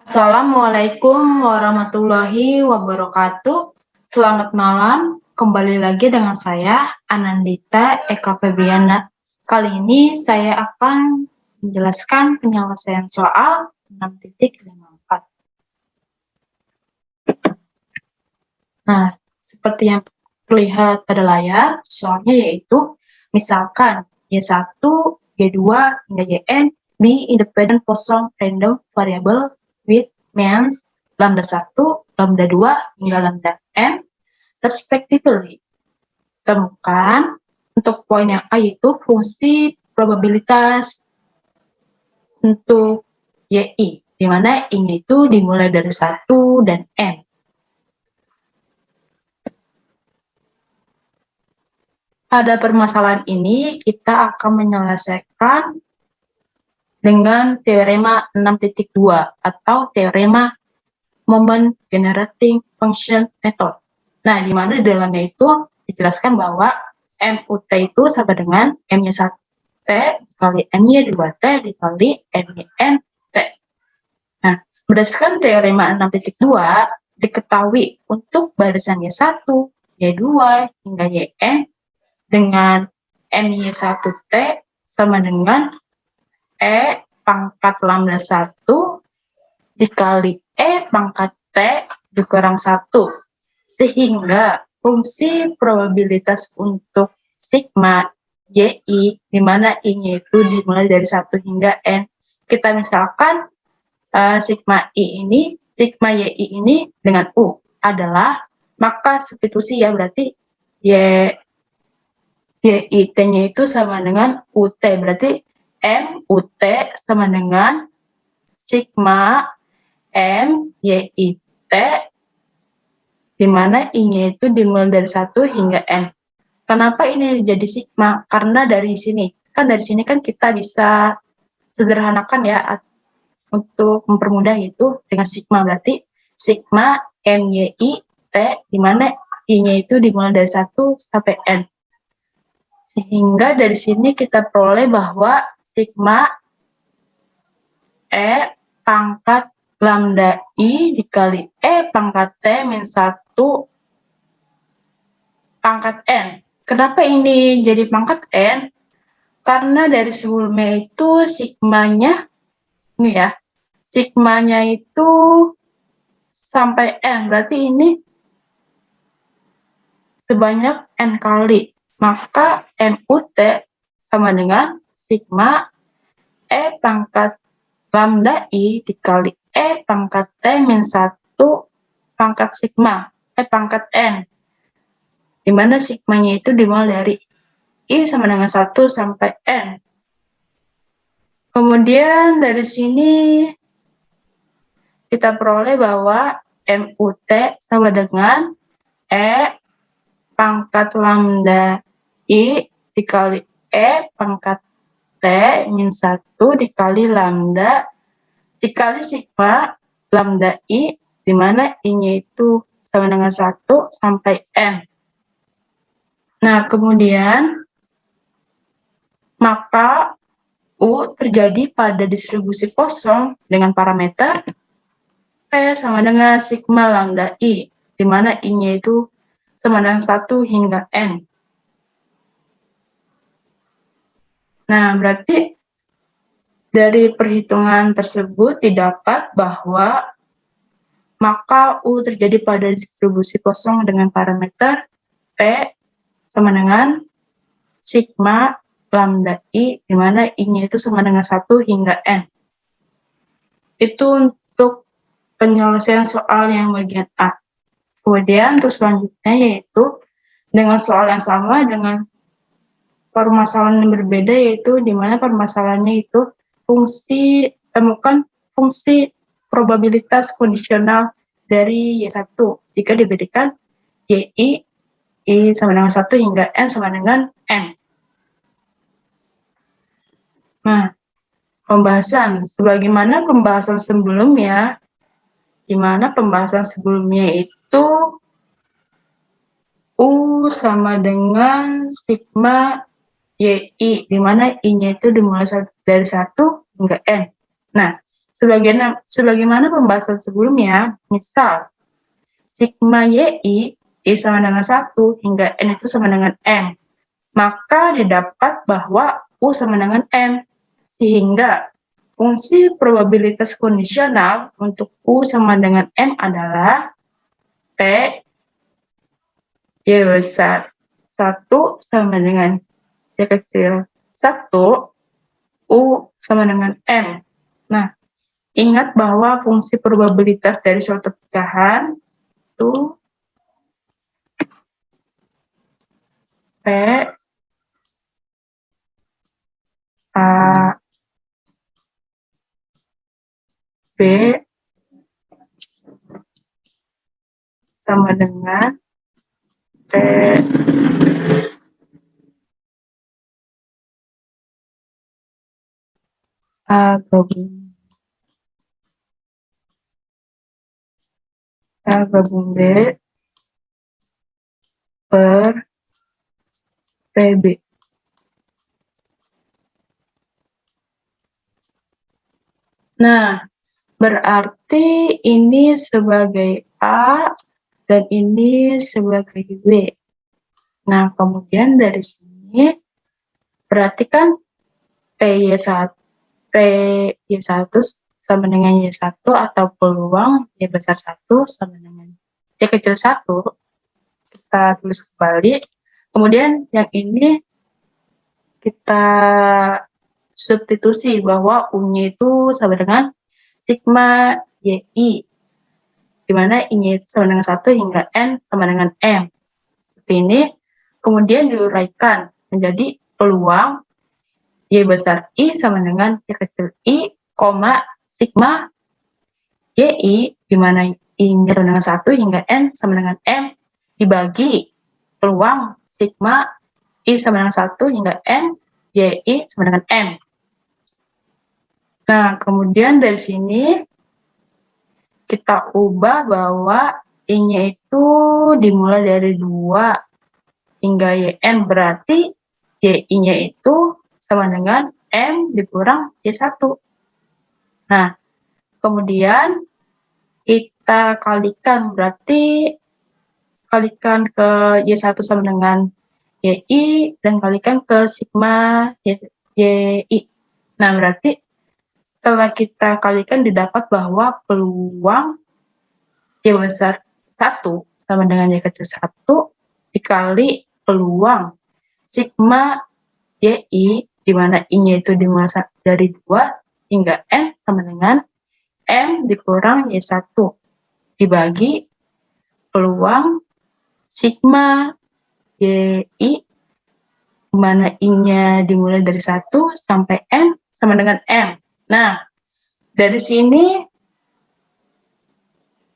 Assalamualaikum warahmatullahi wabarakatuh. Selamat malam, kembali lagi dengan saya Anandita Eka Febriana. Kali ini saya akan menjelaskan penyelesaian soal 6.54. Nah, seperti yang terlihat pada layar, soalnya yaitu misalkan Y1, Y2, hingga Yn be independent Poisson random variable with means lambda 1, lambda 2, hingga lambda n respectively. Temukan untuk poin yang A yaitu fungsi probabilitas untuk YI, di mana I-nya itu dimulai dari 1 dan N. Pada permasalahan ini, kita akan menyelesaikan dengan teorema 6.2 atau teorema Moment Generating Function Method. Nah, di mana di dalamnya itu dijelaskan bahwa MUT itu sama dengan M-nya 1T dikali M-nya 2T dikali M-nya N-T. Nah, berdasarkan teorema 6.2, diketahui untuk barisan Y1, Y2, hingga Yn dengan MY1T sama dengan E pangkat lambda 1 dikali E pangkat T dikurang 1. Sehingga fungsi probabilitas untuk sigma YI, di mana I-nya itu dimulai dari 1 hingga N. Kita misalkan sigma sigma YI ini dengan U adalah, maka substitusi ya, berarti YIT-nya itu sama dengan UT, berarti MUT sama dengan sigma MYIT, di mana I-nya itu dimulai dari 1 hingga N. Kenapa ini jadi sigma? Karena dari sini kan kita bisa sederhanakan ya, untuk mempermudah itu dengan sigma, berarti sigma MYIT, di mana I-nya itu dimulai dari 1 sampai N. Sehingga dari sini kita peroleh bahwa sigma E pangkat lambda I dikali E pangkat T min 1 pangkat N. Kenapa ini jadi pangkat N? Karena dari sebelumnya itu sigmanya, ini ya, sigmanya itu sampai N, berarti ini sebanyak N kali. Maka MUT sama dengan sigma E pangkat lambda I dikali E pangkat T min 1 pangkat sigma E pangkat N, di mana sigmanya itu dimulai dari I sama dengan 1 sampai N. Kemudian dari sini kita peroleh bahwa MUT sama dengan E pangkat lambda I dikali E pangkat T min 1 dikali lambda dikali sigma lambda I, di mana I-nya itu sama dengan 1 sampai N. Nah, kemudian maka U terjadi pada distribusi kosong dengan parameter P sama dengan sigma lambda I, di mana I-nya itu sama dengan 1 hingga N. Nah, berarti dari perhitungan tersebut didapat bahwa maka U terjadi pada distribusi kosong dengan parameter P sama dengan sigma lambda I, di mana I-nya itu sama dengan 1 hingga N. Itu untuk penyelesaian soal yang bagian A. Kemudian untuk selanjutnya yaitu dengan soal yang sama dengan permasalahan yang berbeda, yaitu di mana permasalahannya itu temukan fungsi probabilitas kondisional dari Y1 jika diberikan YI I sama dengan 1 hingga N sama dengan N. Nah, sebagaimana pembahasan sebelumnya, di mana pembahasan sebelumnya itu U sama dengan sigma YI, di mana I-nya itu dimulai dari 1 hingga N. Nah, Sebagaimana pembahasan sebelumnya, misal sigma YI sama dengan 1 hingga N itu sama dengan M, maka didapat bahwa U sama dengan M, sehingga fungsi probabilitas kondisional untuk U sama dengan M adalah P Y besar 1 sama dengan Y kecil 1 U sama dengan M. Nah, ingat bahwa fungsi probabilitas dari suatu pecahan itu P A B sama dengan P A gabung B per PB. Nah, berarti ini sebagai A dan ini sebagai B. Nah, kemudian dari sini berarti kan PY1 sama dengan Y1 atau peluang Y besar 1 sama dengan Y kecil 1. Kita tulis kembali. Kemudian yang ini kita substitusi bahwa U-nya itu sama dengan sigma YI, di mana I-nya itu sama dengan 1 hingga N sama dengan M. Seperti ini. Kemudian diuraikan menjadi peluang Y besar I sama dengan Y kecil I, sigma YI, di mana I-nya sama dengan 1 hingga N sama dengan M, dibagi peluang sigma I sama dengan 1 hingga N, YI sama dengan M. Nah, kemudian dari sini kita ubah bahwa I-nya itu dimulai dari 2 hingga YN, berarti YI-nya itu sama dengan M dikurang Y1. Nah, kemudian kita kalikan, berarti kalikan ke Y1 sama dengan YI, dan kalikan ke sigma YI. Nah, berarti setelah kita kalikan didapat bahwa peluang Y besar 1 sama dengan Y kecil 1 dikali peluang sigma YI, di mana I-nya itu dimulai dari 2 hingga N sama dengan M dikurang Y1, dibagi peluang sigma YI, di mana I-nya dimulai dari 1 sampai N sama dengan M. Nah, dari sini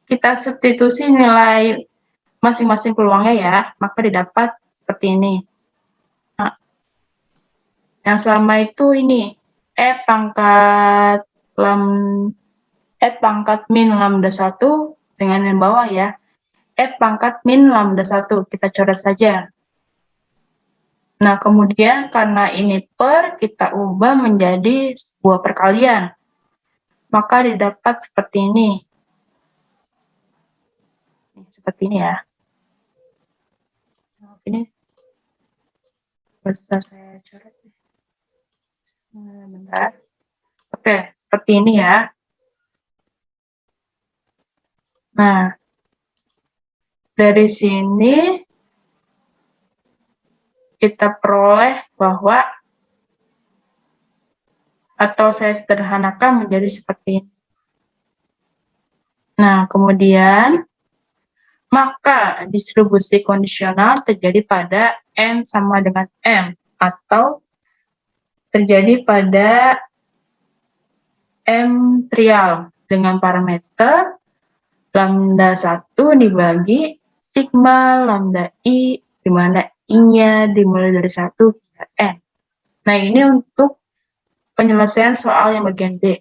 kita substitusi nilai masing-masing peluangnya ya, maka didapat seperti ini. Nah, yang selama itu ini E pangkat min lambda 1 dengan yang bawah ya, E pangkat min lambda 1, kita coret saja. Nah, kemudian karena ini per, kita ubah menjadi sebuah perkalian, maka didapat seperti ini. Seperti ini ya. Nah, ini bisa saya coret. Bentar. Oke, seperti ini ya. Nah, dari sini kita peroleh bahwa, atau saya sederhanakan menjadi seperti ini. Nah, kemudian maka distribusi kondisional terjadi pada N sama dengan M, atau terjadi pada M trial dengan parameter lambda 1 dibagi sigma lambda I, di mana I-nya dimulai dari 1 hingga N. Nah, ini untuk penyelesaian soal yang bagian B.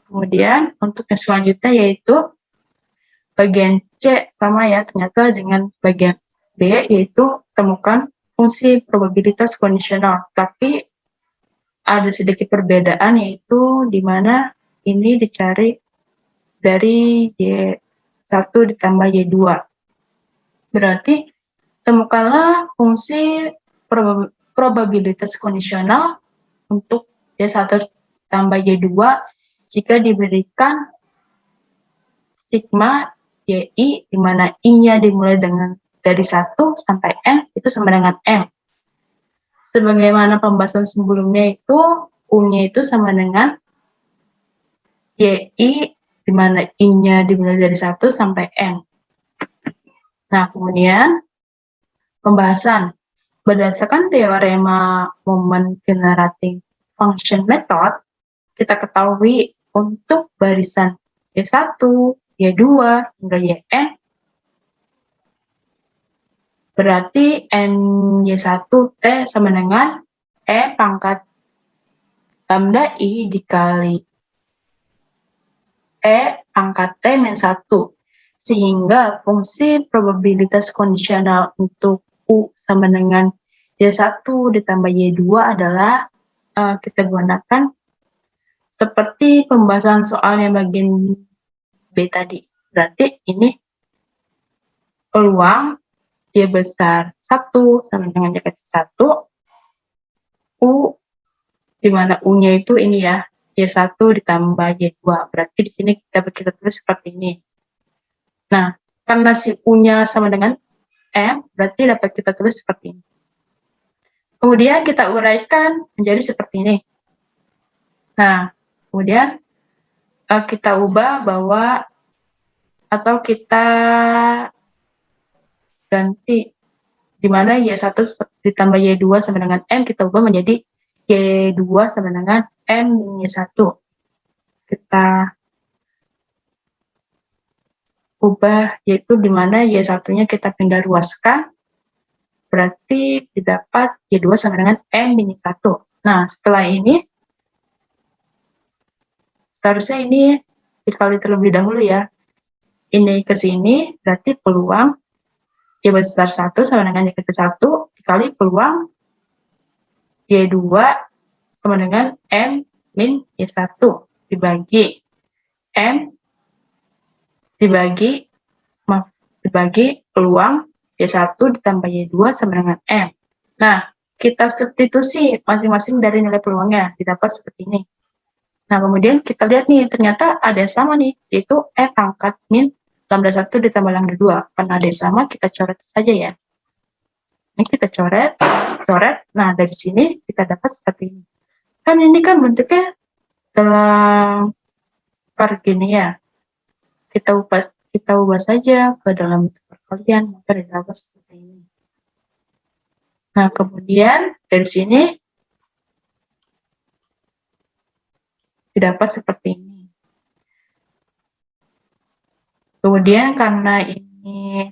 Kemudian untuk yang selanjutnya yaitu bagian C, sama ya ternyata dengan bagian B, yaitu temukan fungsi probabilitas kondisional, tapi ada sedikit perbedaan, yaitu di mana ini dicari dari Y1 ditambah Y2. Berarti temukanlah fungsi probabilitas kondisional untuk Y1 tambah Y2 jika diberikan sigma YI, di mana I-nya dimulai dari 1 sampai N, itu sama dengan M. Sebagaimana pembahasan sebelumnya itu, U-nya itu sama dengan YI, di mana I-nya dimulai dari 1 sampai N. Nah, kemudian pembahasan. Berdasarkan teorema moment generating function method, kita ketahui untuk barisan Y1, Y2, hingga Yn, berarti NY1 T sama dengan E pangkat lambda I dikali E pangkat T min 1. Sehingga fungsi probabilitas kondisional untuk U sama dengan Y1 ditambah Y2 adalah kita gunakan seperti pembahasan soal yang bagian B tadi. Berarti ini peluang Y besar 1 sama dengan Y kecil 1, U, di mana U-nya itu ini ya, Y1 ditambah Y2. Berarti di sini kita tulis seperti ini. Nah, karena si U-nya sama dengan M, berarti dapat kita tulis seperti ini. Kemudian kita uraikan menjadi seperti ini. Nah, kemudian kita ubah bahwa, atau kita ganti, di mana Y1 ditambah Y2 sama dengan M, kita ubah menjadi Y2 sama dengan M min Y1. Kita ubah, yaitu di mana Y1-nya kita pindah ruaskan, berarti didapat Y2 sama dengan M min Y1. Nah, setelah ini, seharusnya ini dikali terlebih dahulu ya. Ini ke sini, berarti peluang Y besar 1 sama dengan Y kecil 1 dikali peluang Y2 sama dengan M min Y1 dibagi M dibagi peluang Y1 ditambah Y2 sama dengan M. Nah, kita substitusi masing-masing dari nilai peluangnya, didapat seperti ini. Nah, kemudian kita lihat nih, ternyata ada yang sama nih, yaitu E pangkat min lambda 1 ditambah lambda 2. Karena ada yang sama, kita coret saja ya. Ini kita coret. Nah, dari sini kita dapat seperti ini. Kan ini kan bentuknya dalam gini ya. Kita ubah saja ke dalam bentuk perkalian, maka didapat seperti ini. Nah, kemudian dari sini didapat seperti ini. Kemudian karena ini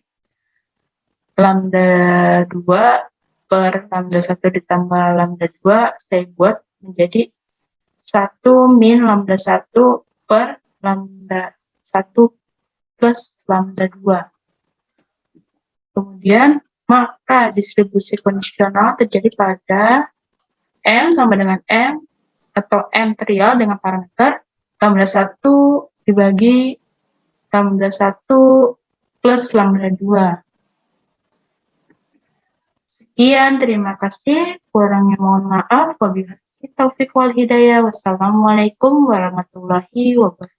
lambda 2 per lambda 1 ditambah lambda 2, saya buat menjadi 1 min lambda 1 per lambda 1 plus lambda 2. Kemudian, maka distribusi kondisional terjadi pada M sama dengan M, atau M trial dengan parameter lambda 1 dibagi lambda 1 plus lambda 2. Sekian, terima kasih. Kurangnya mohon maaf. Wabillahi taufiq wal hidayah. Wassalamualaikum warahmatullahi wabarakatuh.